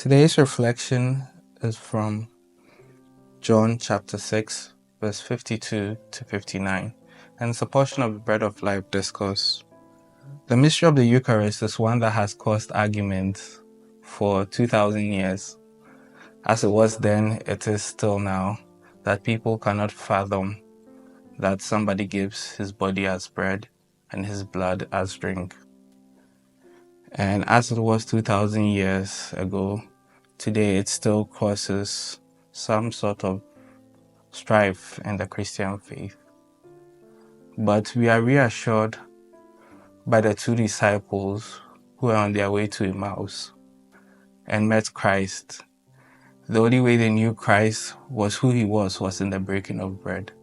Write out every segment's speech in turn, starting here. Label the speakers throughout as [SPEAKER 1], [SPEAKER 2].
[SPEAKER 1] Today's reflection is from John chapter 6, verse 52 to 59, and it's a portion of the Bread of Life discourse. The mystery of the Eucharist is one that has caused arguments for 2,000 years. As it was then, it is still now, that people cannot fathom that somebody gives his body as bread and his blood as drink. And as it was 2,000 years ago, today it still causes some sort of strife in the Christian faith. But we are reassured by the two disciples who were on their way to Emmaus and met Christ. The only way they knew Christ was who he was in the breaking of bread.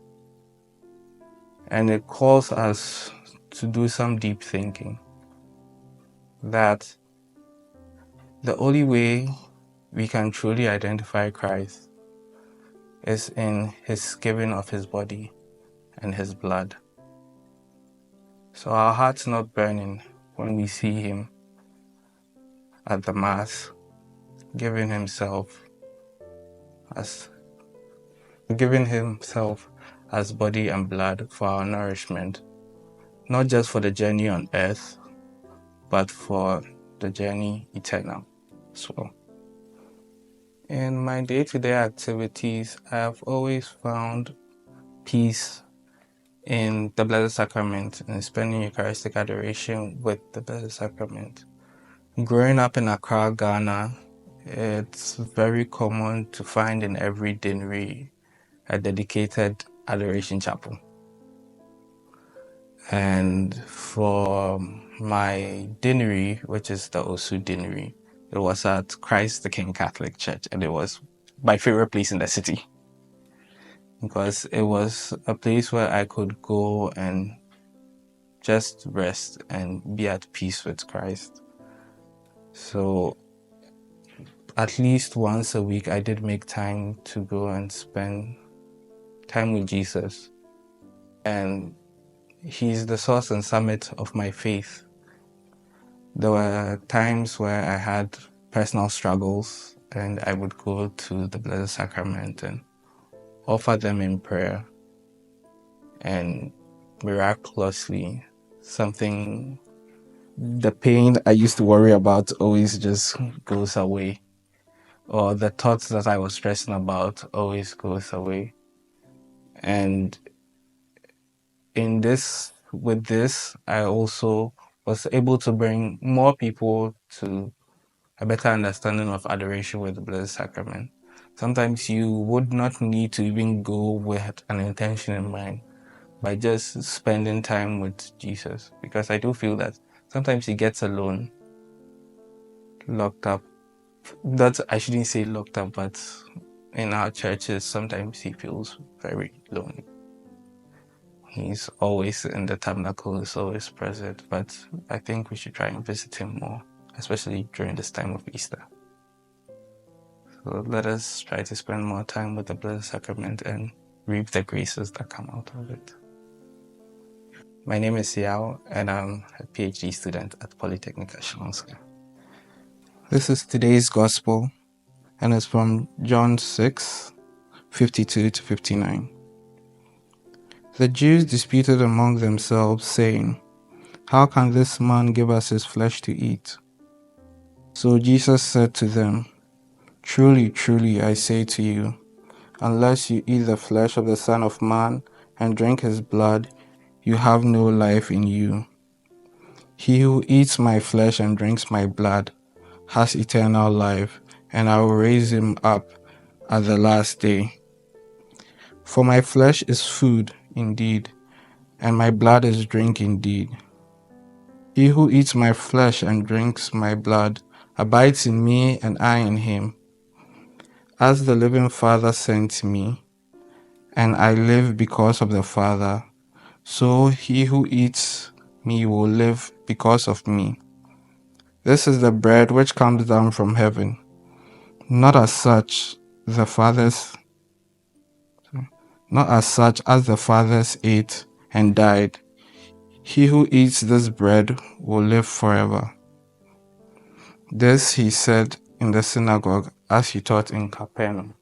[SPEAKER 1] And it calls us to do some deep thinking, that the only way we can truly identify Christ is in his giving of his body and his blood. So our hearts not burning when we see him at the Mass, giving himself as body and blood for our nourishment, not just for the journey on earth, but for the journey eternal as well. In my day-to-day activities, I have always found peace in the Blessed Sacrament and spending Eucharistic adoration with the Blessed Sacrament. Growing up in Accra, Ghana, it's very common to find in every deanery a dedicated adoration chapel. And for my deanery, which is the Osu deanery, it was at Christ the King Catholic Church, and it was my favorite place in the city, because it was a place where I could go and just rest and be at peace with Christ. So at least once a week, I did make time to go and spend time with Jesus. And he's the source and summit of my faith. There were times where I had personal struggles, and I would go to the Blessed Sacrament and offer them in prayer. And miraculously, the pain I used to worry about always just goes away. Or the thoughts that I was stressing about always goes away. And with this, I also was able to bring more people to a better understanding of adoration with the Blessed Sacrament. Sometimes you would not need to even go with an intention in mind, by just spending time with Jesus. Because I do feel that sometimes he gets alone, locked up. I shouldn't say locked up, but in our churches, sometimes he feels very lonely. He's always in the tabernacle, he's always present, but I think we should try and visit him more, especially during this time of Easter. So let us try to spend more time with the Blessed Sacrament and reap the graces that come out of it. My name is Yao, and I'm a PhD student at Polytechnic Ashlanska. This is today's Gospel, and it's from John 6, 52 to 59. The Jews disputed among themselves, saying, "How can this man give us his flesh to eat?" So Jesus said to them, "Truly, truly, I say to you, unless you eat the flesh of the Son of Man and drink his blood, you have no life in you. He who eats my flesh and drinks my blood has eternal life, and I will raise him up at the last day. For my flesh is food indeed, and my blood is drink indeed. He who eats my flesh and drinks my blood abides in me, and I in him. As the living Father sent me, and I live because of the Father, so he who eats me will live because of me. This is the bread which comes down from heaven, not as such as the fathers ate and died. He who eats this bread will live forever." This he said in the synagogue as he taught in Capernaum.